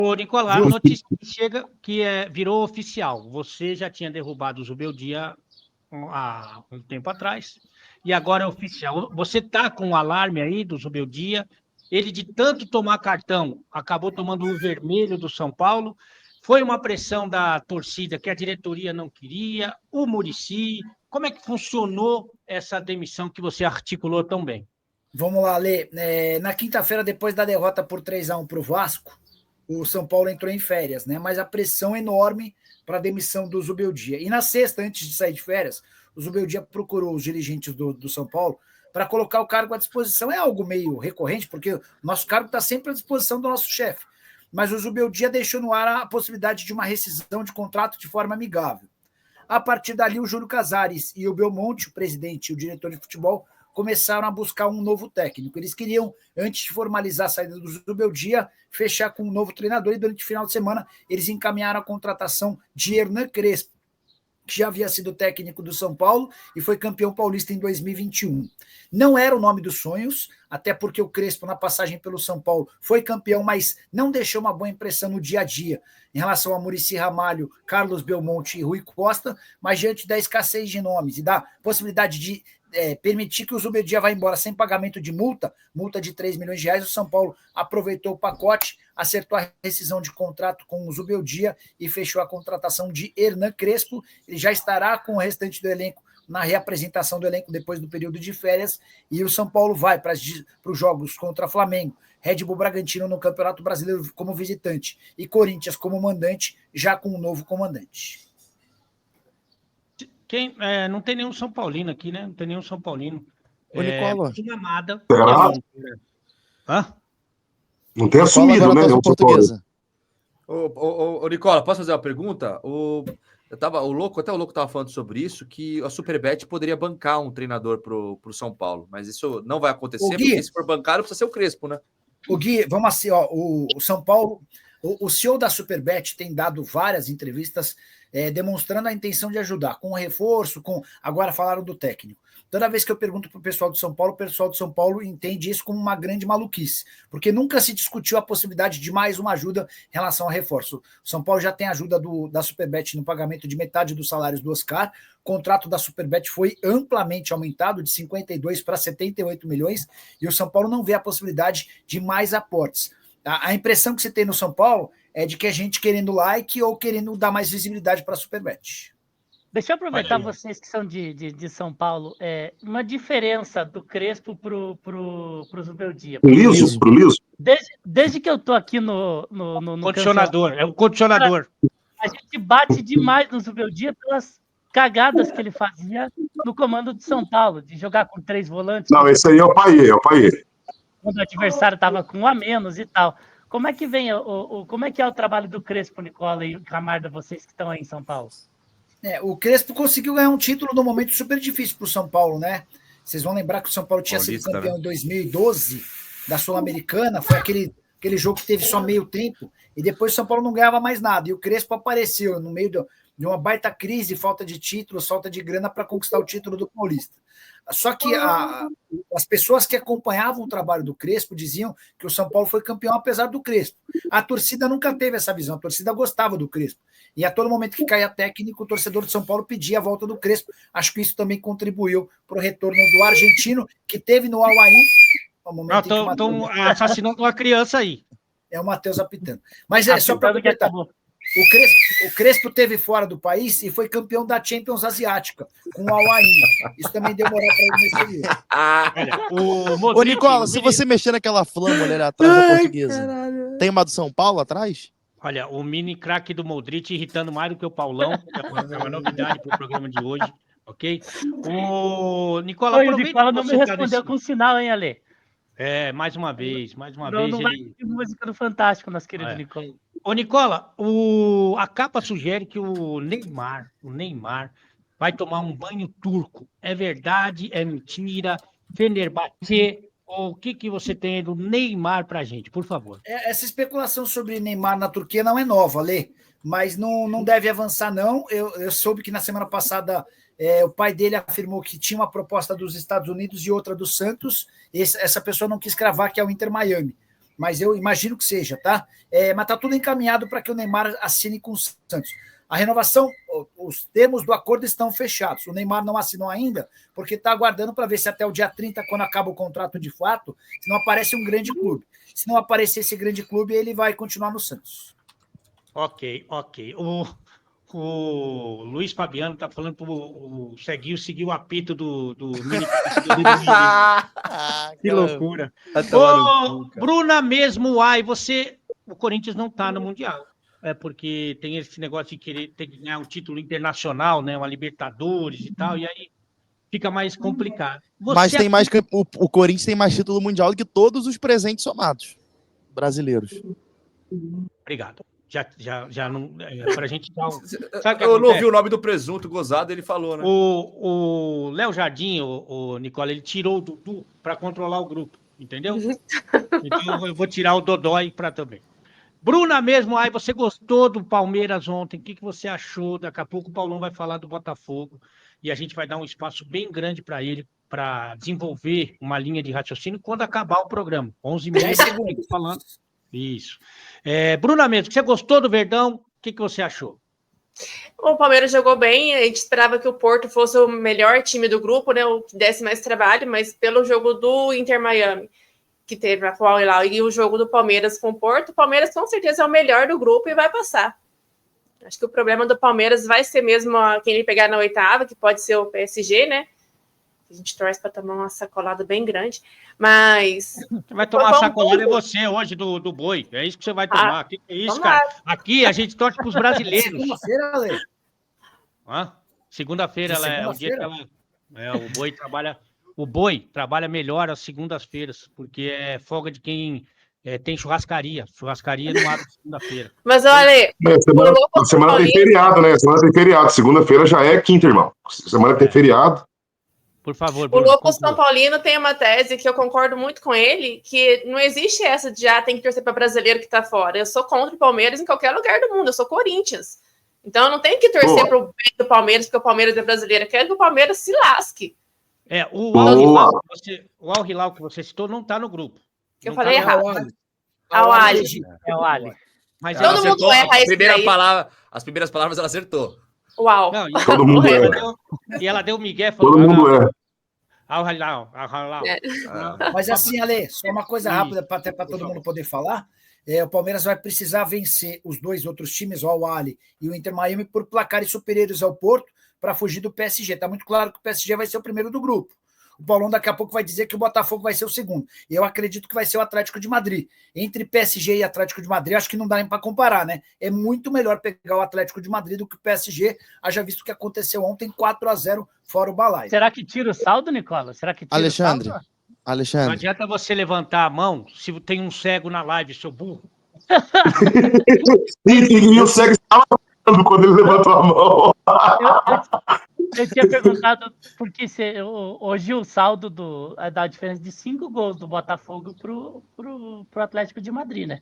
Ô, Nicolás, a notícia que chega que virou oficial. Você já tinha derrubado o Zubeldia há um tempo atrás, e agora é oficial. Você está com o alarme aí do Zubeldia? Ele, de tanto tomar cartão, acabou tomando o vermelho do São Paulo. Foi uma pressão da torcida que a diretoria não queria, o Muricy. Como é que funcionou essa demissão que você articulou tão bem? Vamos lá, Lê. Na quinta-feira, depois da derrota por 3-1 para o Vasco, o São Paulo entrou em férias, né? Mas a pressão é enorme para a demissão do Zubeldia. E na sexta, antes de sair de férias, o Zubeldia procurou os dirigentes do São Paulo para colocar o cargo à disposição. É algo meio recorrente, porque o nosso cargo está sempre à disposição do nosso chefe. Mas o Zubeldia deixou no ar a possibilidade de uma rescisão de contrato de forma amigável. A partir dali, o Júlio Casares e o Belmonte, o presidente e o diretor de futebol, começaram a buscar um novo técnico. Eles queriam, antes de formalizar a saída do Zubeldia, fechar com um novo treinador, e durante o final de semana eles encaminharam a contratação de Hernan Crespo, que já havia sido técnico do São Paulo e foi campeão paulista em 2021. Não era o nome dos sonhos, até porque o Crespo, na passagem pelo São Paulo, foi campeão, mas não deixou uma boa impressão no dia a dia em relação a Muricy Ramalho, Carlos Belmonte e Rui Costa, mas diante da escassez de nomes e da possibilidade de permitir que o Zubeldia vá embora sem pagamento de multa de 3 milhões de reais, o São Paulo aproveitou o pacote, acertou a rescisão de contrato com o Zubeldia e fechou a contratação de Hernan Crespo. Ele já estará com o restante do elenco na reapresentação do elenco depois do período de férias, e o São Paulo vai para os jogos contra Flamengo, Red Bull Bragantino no Campeonato Brasileiro como visitante e Corinthians como mandante, já com um novo comandante. Não tem nenhum São Paulino aqui, né? Não tem nenhum São Paulino. Ô, Nicola. Amada. Hã? Não tem assumido, né? Portuguesa. Ô, Nicola, posso fazer uma pergunta? O Louco estava falando sobre isso, que a Superbet poderia bancar um treinador pro São Paulo, mas isso não vai acontecer, porque se for bancário precisa ser o Crespo, né? O Gui, vamos assim, ó, o São Paulo, o CEO da Superbet tem dado várias entrevistas demonstrando a intenção de ajudar, com reforço, agora falaram do técnico. Toda vez que eu pergunto para o pessoal do São Paulo, o pessoal do São Paulo entende isso como uma grande maluquice, porque nunca se discutiu a possibilidade de mais uma ajuda em relação ao reforço. O São Paulo já tem ajuda da Superbet no pagamento de metade dos salários do Oscar, o contrato da Superbet foi amplamente aumentado de 52 para 78 milhões, e o São Paulo não vê a possibilidade de mais aportes. A impressão que você tem no São Paulo é de que a gente querendo like ou querendo dar mais visibilidade para a Superbet. Deixa eu aproveitar vocês que são de São Paulo. Uma diferença do Crespo pro Zubeldia. Pro Liso? Desde que eu tô aqui no condicionador. É o condicionador. A gente bate demais no Zubeldia pelas cagadas que ele fazia no comando de São Paulo, de jogar com 3 volantes. Não, esse aí é o Paiê. Quando o adversário estava com 1 a menos e tal. Como é que vem como é que é o trabalho do Crespo, Nicola e Camarda, vocês que estão aí em São Paulo? O Crespo conseguiu ganhar um título num momento super difícil para o São Paulo, né? Vocês vão lembrar que o São Paulo tinha sido campeão em 2012 da Sul-Americana, foi aquele jogo que teve só meio tempo, e depois o São Paulo não ganhava mais nada, e o Crespo apareceu no meio de uma baita crise, falta de títulos, falta de grana para conquistar o título do Paulista. Só que as pessoas que acompanhavam o trabalho do Crespo diziam que o São Paulo foi campeão apesar do Crespo. A torcida nunca teve essa visão, a torcida gostava do Crespo. E a todo momento que caía técnico, o torcedor de São Paulo pedia a volta do Crespo. Acho que isso também contribuiu para o retorno do argentino, que teve no Al-Ain. Estão assassinando uma criança aí. É o Matheus apitando. Mas só para completar. O Crespo teve fora do país e foi campeão da Champions Asiática, com o Al-Ain. Isso também deu moral para ele nesse dia. Ô, Nicola, se você mexer naquela flama ali atrás da Portuguesa, tem uma do São Paulo atrás? Olha, o mini craque do Modric irritando mais do que o Paulão, é uma novidade para o programa de hoje, ok? O Nicola, o Nicola não me respondeu com sinal, hein, Ale? Mais uma vez. Não vai ter música do Fantástico, nosso querido Nicola. Ô, Nicola, a capa sugere que o Neymar vai tomar um banho turco. É verdade? É mentira? Fenerbahçe? O que você tem do Neymar pra gente, por favor? Essa especulação sobre Neymar na Turquia não é nova, Lê, mas não deve avançar, não. Eu soube que na semana passada o pai dele afirmou que tinha uma proposta dos Estados Unidos e outra do Santos. Essa pessoa não quis cravar que é o Inter Miami. mas eu imagino que seja, tá? Mas está tudo encaminhado para que o Neymar assine com o Santos. A renovação, os termos do acordo estão fechados. O Neymar não assinou ainda, porque está aguardando para ver se até o dia 30, quando acaba o contrato de fato, se não aparece um grande clube. Se não aparecer esse grande clube, ele vai continuar no Santos. Ok. O Luiz Fabiano está falando para o Seguir o apito do mini. Que loucura. Bruna mesmo, o Corinthians não está no Mundial. É porque tem esse negócio de querer ganhar um título internacional, né? Uma Libertadores e tal, e aí fica mais complicado. Mas tem mais o Corinthians tem mais título mundial do que todos os presentes somados brasileiros. Obrigado. Já não. Pra gente dar Eu não ouvi o nome do presunto gozado, ele falou, né? O Léo Jardim, o Nicola, ele tirou o Dudu para controlar o grupo, entendeu? Então eu vou tirar o Dodói para também. Bruna mesmo, você gostou do Palmeiras ontem? O que você achou? Daqui a pouco o Paulão vai falar do Botafogo e a gente vai dar um espaço bem grande para ele, para desenvolver uma linha de raciocínio quando acabar o programa. 11h30, falando. Isso. Bruna mesmo, você gostou do Verdão? O que você achou? O Palmeiras jogou bem, a gente esperava que o Porto fosse o melhor time do grupo, né, o que desse mais trabalho, mas pelo jogo do Inter Miami, que teve a Al Hilal, e o jogo do Palmeiras com o Porto, o Palmeiras com certeza é o melhor do grupo e vai passar. Acho que o problema do Palmeiras vai ser mesmo quem ele pegar na oitava, que pode ser o PSG, né? A gente torce para tomar uma sacolada bem grande, mas... Você vai tomar uma sacolada você hoje do boi, é isso que você vai tomar. Que é isso, cara? Aqui a gente torce para os brasileiros. Segunda-feira, Ale. Segunda-feira é o dia que o boi trabalha... O boi trabalha melhor às segundas-feiras, porque é folga de quem tem churrascaria. Churrascaria não abre segunda-feira. Mas olha... Semana tem feriado, né? Semana tem feriado. Segunda-feira já é quinta, irmão. Semana tem feriado. Por favor, Bruno, o Lobo São Paulino tem uma tese que eu concordo muito com ele, que não existe essa de tem que torcer para brasileiro que tá fora. Eu sou contra o Palmeiras em qualquer lugar do mundo, eu sou Corinthians. Então eu não tenho que torcer para o bem do Palmeiras, porque o Palmeiras é brasileiro. Eu quero que o Palmeiras se lasque. O Al Hilal que você citou não tá no grupo. Eu falei errado. É o Ali. Mas todo mundo erra as primeiras palavras ela acertou. Uau. Não, todo mundo e ela deu o Miguel. Todo mundo Al Hilal. Mas assim, Ale, só uma coisa rápida até para todo mundo poder falar. O Palmeiras vai precisar vencer os dois outros times, o Al-Ahly e o Inter Miami, por placares superiores ao Porto para fugir do PSG. Está muito claro que o PSG vai ser o primeiro do grupo. O Paulão daqui a pouco vai dizer que o Botafogo vai ser o segundo. Eu acredito que vai ser o Atlético de Madrid. Entre PSG e Atlético de Madrid, acho que não dá para comparar, né? É muito melhor pegar o Atlético de Madrid do que o PSG, haja visto o que aconteceu ontem, 4-0 fora o Balaio. Será que tira o saldo, Nicola? Será que tira Alexandre. o saldo? Não adianta você levantar a mão se tem um cego na live, seu burro. E o cego estava quando ele levantou a mão. Eu tinha perguntado porque hoje o saldo dá a diferença de 5 gols do Botafogo pro Atlético de Madrid, né?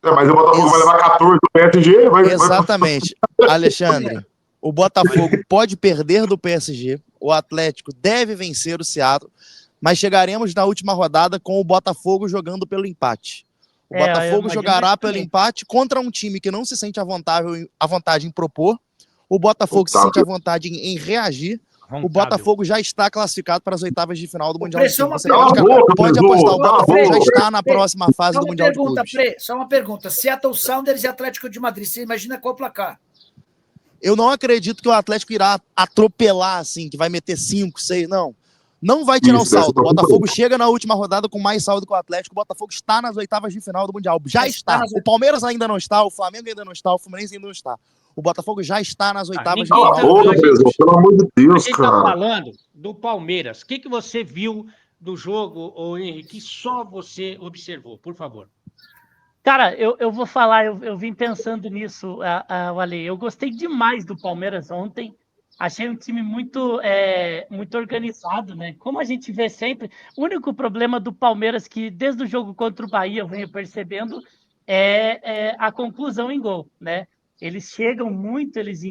Mas o Botafogo vai levar 14 do PSG. Exatamente. Alexandre, o Botafogo pode perder do PSG, o Atlético deve vencer o Seattle, mas chegaremos na última rodada com o Botafogo jogando pelo empate. O Botafogo jogará pelo empate contra um time que não se sente à vontade em propor. O Botafogo se sente à vontade em reagir. O Botafogo já está classificado para as oitavas de final do Mundial. Você pode apostar, o Botafogo já está na próxima fase do Mundial de Clubes. Só uma pergunta. Seattle Sounders e Atlético de Madrid, você imagina qual placar? Eu não acredito que o Atlético irá atropelar, assim, que vai meter 5, 6, não. Não vai tirar o saldo. O Botafogo chega na última rodada com mais saldo que o Atlético. O Botafogo está nas oitavas de final do Mundial. Já está. O Palmeiras ainda não está, o Flamengo ainda não está, o Fluminense ainda não está. O Botafogo já está nas oitavas de final. Pelo amor de Deus, cara. A gente está falando do Palmeiras. O que você viu do jogo, Henrique, que só você observou, por favor? Cara, eu vou falar, eu vim pensando nisso, Ale. Eu gostei demais do Palmeiras ontem. Achei um time muito organizado, né? Como a gente vê sempre, o único problema do Palmeiras que desde o jogo contra o Bahia eu venho percebendo é a conclusão em gol, né? Eles chegam muito, eles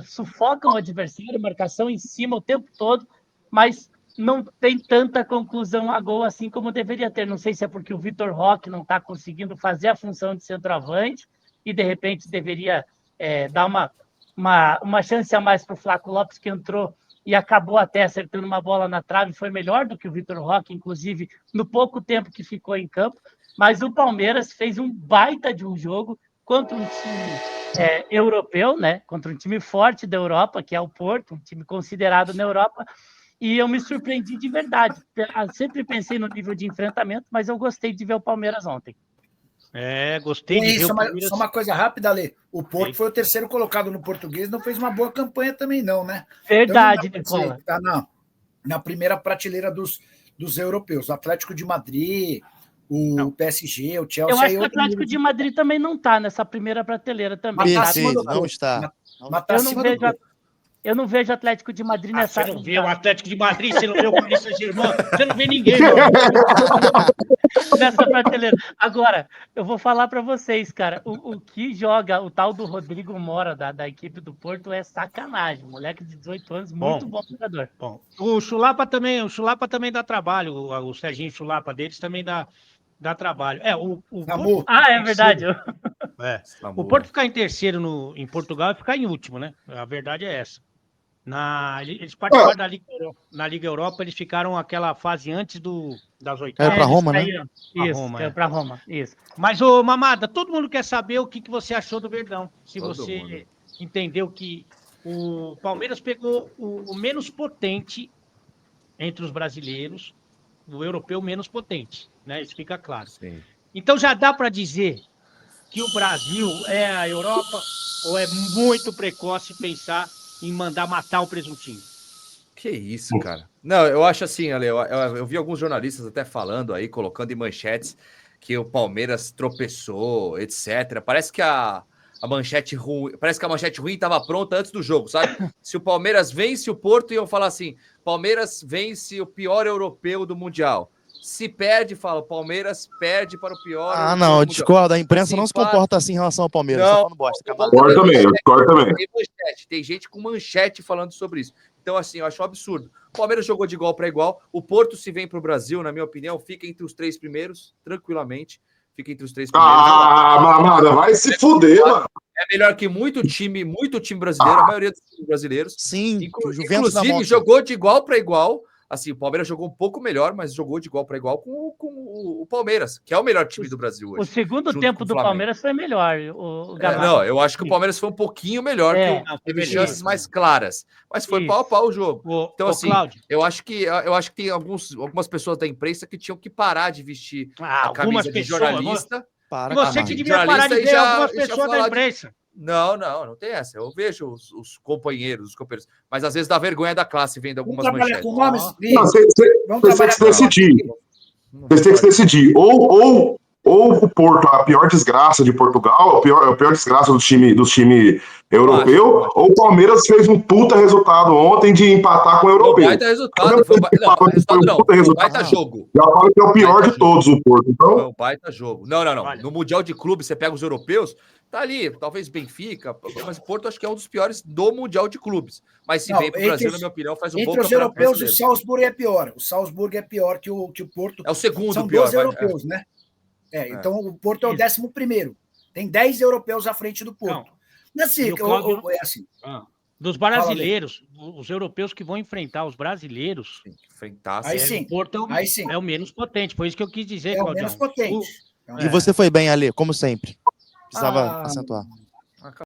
sufocam o adversário, marcação em cima o tempo todo, mas não tem tanta conclusão a gol assim como deveria ter. Não sei se é porque o Vitor Roque não está conseguindo fazer a função de centroavante e, de repente, deveria dar uma chance a mais para o Flaco Lopes, que entrou e acabou até acertando uma bola na trave. Foi melhor do que o Vitor Roque, inclusive, no pouco tempo que ficou em campo. Mas o Palmeiras fez um baita de um jogo contra um time europeu, né? Contra um time forte da Europa, que é o Porto, um time considerado na Europa. E eu me surpreendi de verdade. Eu sempre pensei no nível de enfrentamento, mas eu gostei de ver o Palmeiras ontem. Gostei de ver o Palmeiras. Só uma coisa rápida, Ale. O Porto foi o terceiro colocado no Português, não fez uma boa campanha também não, né? Verdade, então, Nicola. Tá na primeira prateleira dos europeus. O Atlético de Madrid, o PSG, o Chelsea... Eu acho que o Atlético de Madrid também não está nessa primeira prateleira também. Perfeito, não está. Eu não vejo Atlético de Madrid nessa... Você não vê o Atlético de Madrid, você não vê o Paris Saint-Germain, você não vê ninguém, mano. Nessa prateleira. Agora, eu vou falar para vocês, cara, o que joga o tal do Rodrigo Mora da equipe do Porto é sacanagem. Moleque de 18 anos, muito bom jogador. Bom, o Chulapa também dá trabalho, o Serginho Chulapa deles também dá trabalho. Porto... é verdade. O Porto ficar em terceiro em Portugal é ficar em último, né? A verdade é essa. Eles participaram na Liga Europa, eles ficaram aquela fase antes das oitavas. Para Roma, né? Isso, para Roma, isso. Mas, ô Mamada, todo mundo quer saber o que você achou do Verdão. Se Todo você mundo. entendeu que o Palmeiras pegou o menos potente entre os brasileiros, o europeu menos potente, né? Isso fica claro. Sim. Então já dá para dizer que o Brasil é a Europa ou é muito precoce pensar em mandar matar o presuntinho? Que isso, cara. Não, eu acho assim, Ale, eu vi alguns jornalistas até falando aí, colocando em manchetes que o Palmeiras tropeçou, etc. Parece que a manchete ruim estava pronta antes do jogo, sabe? Se o Palmeiras vence o Porto, iam falar assim: Palmeiras vence o pior europeu do Mundial. Se perde, fala, Palmeiras perde para o pior. Não, eu discordo. A imprensa não se comporta assim em relação ao Palmeiras. Não, tá falando bosta, Eu discordo também. Tem gente com manchete falando sobre isso. Então, assim, eu acho um absurdo. O Palmeiras jogou de igual para igual. O Porto, se vem para o Brasil, na minha opinião, fica entre os 3 primeiros, tranquilamente. Fica entre os 3 primeiros. Mamada, vai se fuder, mano. É melhor que muito time brasileiro, a maioria dos times brasileiros. Sim, inclusive, jogou de igual para igual. Assim, o Palmeiras jogou um pouco melhor, mas jogou de igual para igual com o Palmeiras, que é o melhor time do Brasil hoje. O segundo tempo do Palmeiras foi melhor. Não, eu acho que o Palmeiras foi um pouquinho melhor, teve chances mais claras, mas foi pau a pau o jogo. Então, assim, Cláudio, eu acho que tem algumas pessoas da imprensa que tinham que parar de vestir a camisa de jornalista. Você que devia parar de ver algumas pessoas da imprensa. Não tem essa. Eu vejo os companheiros, mas às vezes dá vergonha da classe vendo algumas manchetes. Vocês têm que decidir. Vocês têm que decidir. Ou o Porto é a pior desgraça de Portugal, a pior desgraça do time europeu, ou o Palmeiras fez um puta resultado ontem de empatar com o europeu. Não, baita resultado. Foi um baita jogo. Já falo que é o pior de todos o Porto. Então... Foi um baita jogo. Não. No Mundial de Clubes, você pega os europeus, tá ali, talvez Benfica, mas o Porto acho que é um dos piores do Mundial de Clubes. Mas se vem pro Brasil, na minha opinião, faz um bom campeonato brasileiro. Entre os europeus, o Salzburg é pior. O Salzburg é pior que o Porto. É o segundo São pior. São 12 europeus, né? Então o Porto é o 11º. Tem 10 europeus à frente do Porto. Não é assim, Dos brasileiros, os europeus que vão enfrentar os brasileiros, o Porto é o menos potente. Foi isso que eu quis dizer, Claudião. É o menos potente. E você foi bem, Ale, como sempre. Precisava acentuar.